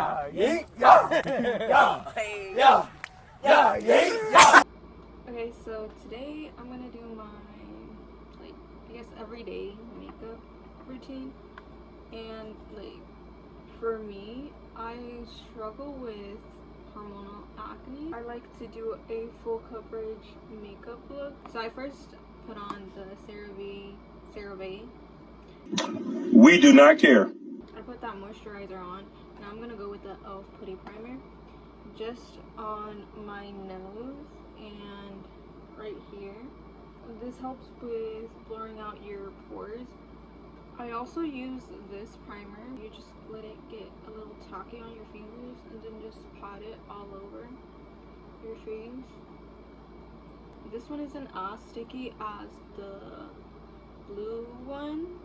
Okay, so today I'm gonna do my, like, I guess everyday makeup routine. And, like, for me, I struggle with hormonal acne. I like to do a full coverage makeup look. So I first put on the CeraVe. We do not care. I put that moisturizer on. Now I'm gonna go with the e.l.f. Putty Primer just on my nose and right here. This helps with blurring out your pores. I also use this primer. You just let it get a little tacky on your fingers and then just pat it all over your face. This one isn't as sticky as the blue one,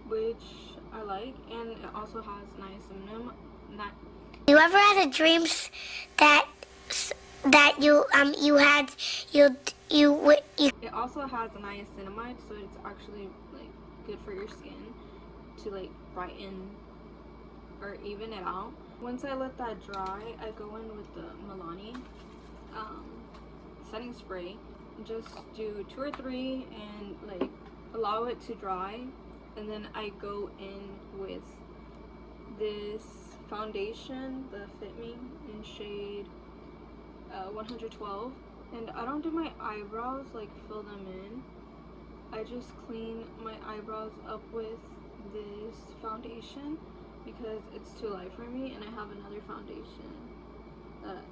which I like, and it also has niacinamide. You ever had a dream that It also has niacinamide, so it's actually like good for your skin to like brighten or even it out. Once I let that dry, I go in with the Milani setting spray. Just do 2 or 3 and like allow it to dry, and then I go in with this foundation, the Fit Me in shade 112. And I don't do my eyebrows, like fill them in. I just clean my eyebrows up with this foundation because it's too light for me, and I have another foundation that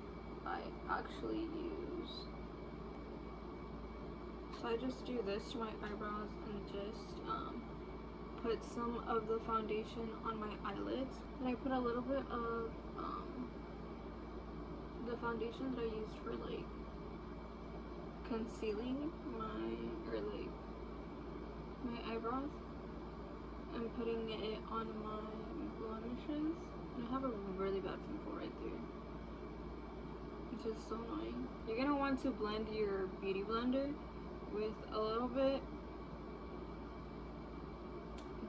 I actually use. So I just do this to my eyebrows and just put some of the foundation on my eyelids. And I put a little bit of the foundation that I used for like concealing my eyebrows, and putting it on my blemishes. And I have a really bad pimple right there, which is so annoying. You're gonna want to blend your beauty blender with a little bit.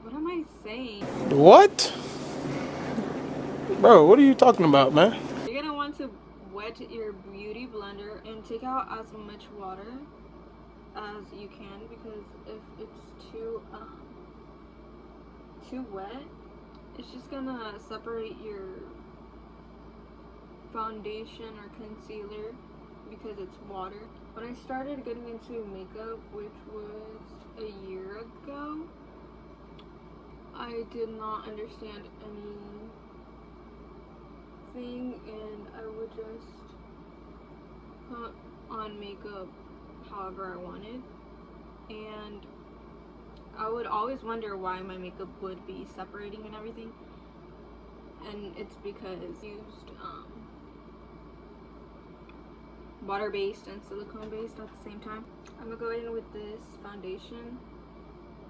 What am I saying? What? Bro, what are you talking about, man? You're gonna want to wet your beauty blender and take out as much water as you can, because if it's too wet, it's just gonna separate your foundation or concealer because it's water. When I started getting into makeup, which was a year ago, I did not understand anything, and I would just put on makeup however I wanted, and I would always wonder why my makeup would be separating and everything, and it's because I used water-based and silicone-based at the same time. I'm gonna go in with this foundation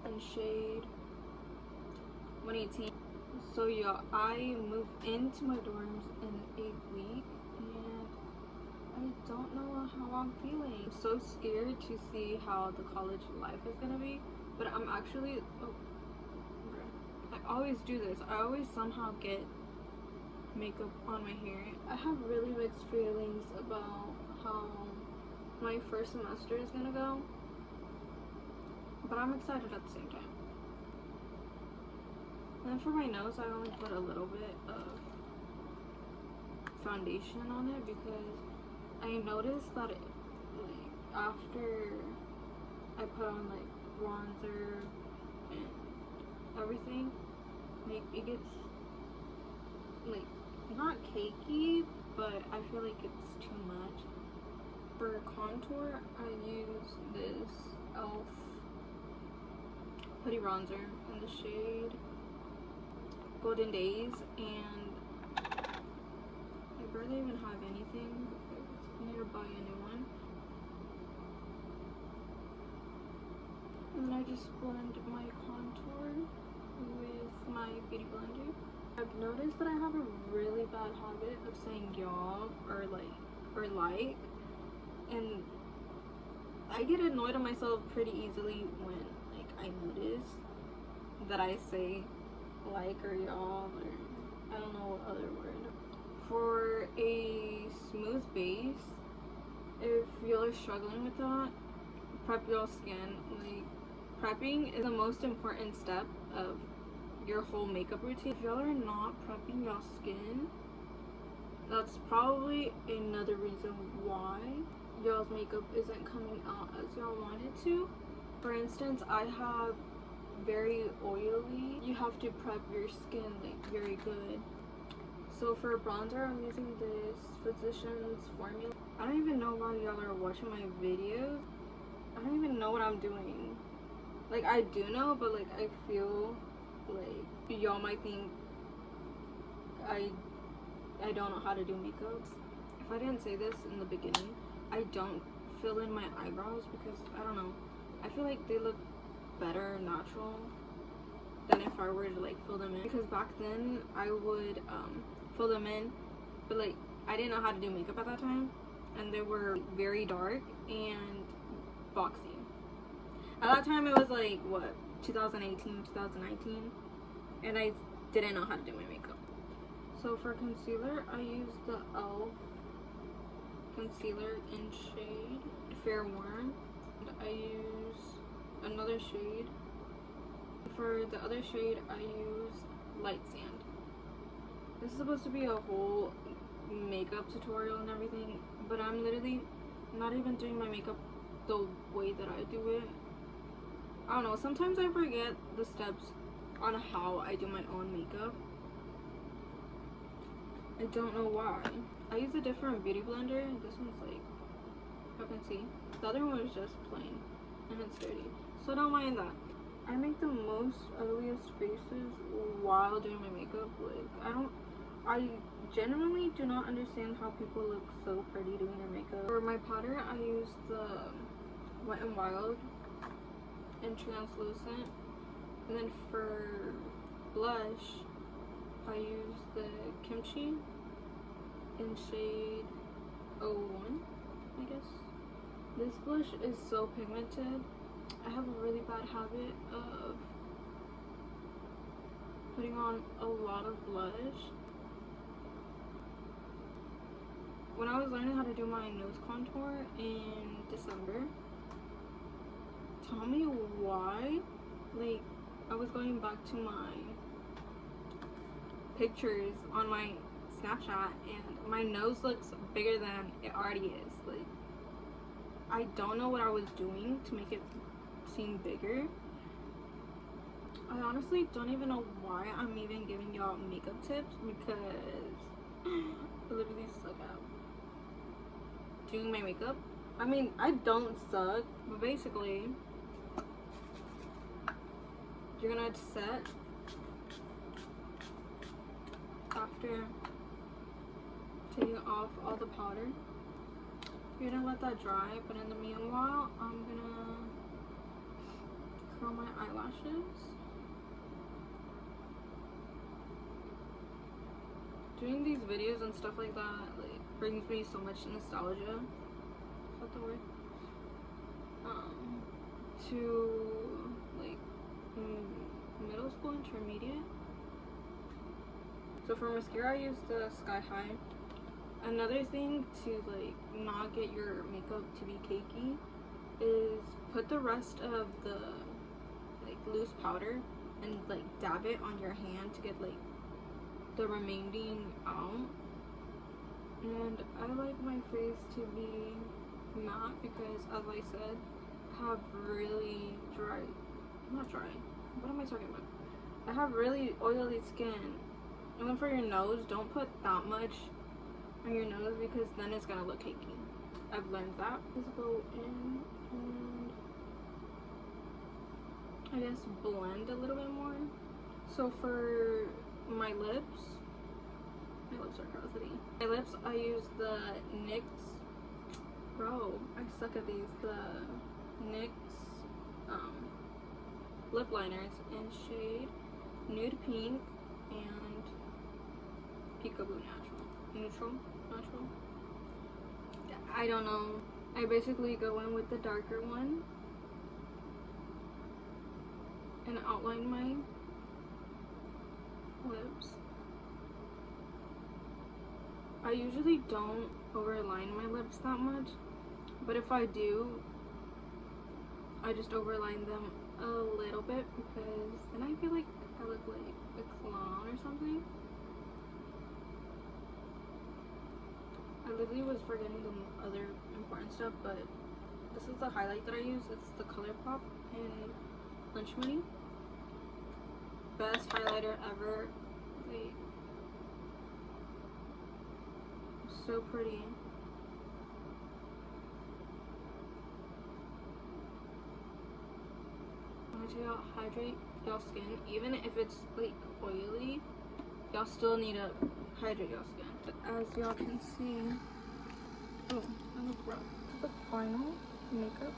in shade 118. So yeah, I moved into my dorms in a week, and I don't know how I'm feeling. I'm so scared to see how the college life is gonna be, but I'm actually, I always do this. I always somehow get makeup on my hair. I have really mixed feelings about how my first semester is gonna go, but I'm excited at the same time. And then for my nose, I only put a little bit of foundation on it because I noticed that like after I put on like bronzer and everything, like it gets like not cakey, but I feel like it's too much. For contour, I use this e.l.f. Putty Bronzer in the shade Golden Days, and I barely even have anything because I need to buy a new one. And then I just blend my contour with my beauty blender. I've noticed that I have a really bad habit of saying y'all or like, and I get annoyed at myself pretty easily when like I notice that I say like or y'all or I don't know what other word. y'all are struggling with that, prep your skin. Like, prepping is the most important step of your whole makeup routine. If y'all are not prepping your skin, that's probably another reason why y'all's makeup isn't coming out as y'all want it to. For instance, I have very oily. You have to prep your skin like very good. So for bronzer, I'm using this Physicians Formula. I don't even know why y'all are watching my videos. I don't even know what I'm doing. Like, I do know, but like I feel like y'all might think I don't know how to do makeup. If I didn't say this in the beginning, I don't fill in my eyebrows because I don't know. I feel like they look better natural than if I were to like fill them in. Because back then I would fill them in, but like I didn't know how to do makeup at that time, and they were very dark and boxy. At that time it was like what, 2018, 2019, and I didn't know how to do my makeup. So for concealer, I use the e.l.f. concealer in shade Fair Warm. And I use another shade. For the other shade, I use Light Sand. This is supposed to be a whole makeup tutorial and everything, but I'm literally not even doing my makeup the way that I do it. I don't know, sometimes I forget the steps on how I do my own makeup. I don't know why. I use a different beauty blender. This one's like, you can see. The other one was just plain and it's dirty, so don't mind that. I make the most ugliest faces while doing my makeup. Like, I genuinely do not understand how people look so pretty doing their makeup. For my powder, I use the Wet n Wild and Translucent. And then for blush, I use the Kimchi in shade 01, I guess. This blush is so pigmented. I have a really bad habit of putting on a lot of blush. When I was learning how to do my nose contour in December, tell me why, like, I was going back to my pictures on my Snapchat and my nose looks bigger than it already is. Like, I don't know what I was doing to make it seem bigger. I honestly don't even know why I'm even giving y'all makeup tips, because I literally suck at doing my makeup. I mean, I don't suck, but basically you're gonna set after taking off all the powder. You're gonna let that dry, but in the meanwhile, I'm gonna curl my eyelashes. Doing these videos and stuff like that, like, brings me so much nostalgia. Is that the word? To like middle school, intermediate. So for mascara, I use the Sky High. Another thing to like not get your makeup to be cakey is put the rest of the like loose powder and like dab it on your hand to get like the remaining out. And I like my face to be matte because, as I said, I have really not dry, what am I talking about? I have really oily skin. And then for your nose, don't put that much on your nose because then it's gonna look cakey. I've learned that. Let's go in and I guess blend a little bit more. So for my lips are crusty. My lips, I use the NYX, bro, I suck at these, the NYX lip liners in shade Nude Pink and Peekaboo Natural. I don't know. I basically go in with the darker one and outline my lips. I usually don't overline my lips that much But if I do, I just overline them a little bit because then I feel like I look like a clown or something. I literally was forgetting the other important stuff, but this is the highlight that I use. It's the ColourPop in Lunch Money. Best highlighter ever. Wait. So pretty. I'm gonna tell y'all, hydrate y'all skin. Even if it's like oily, y'all still need to hydrate y'all skin. As y'all can see, oh, I look rough. The final makeup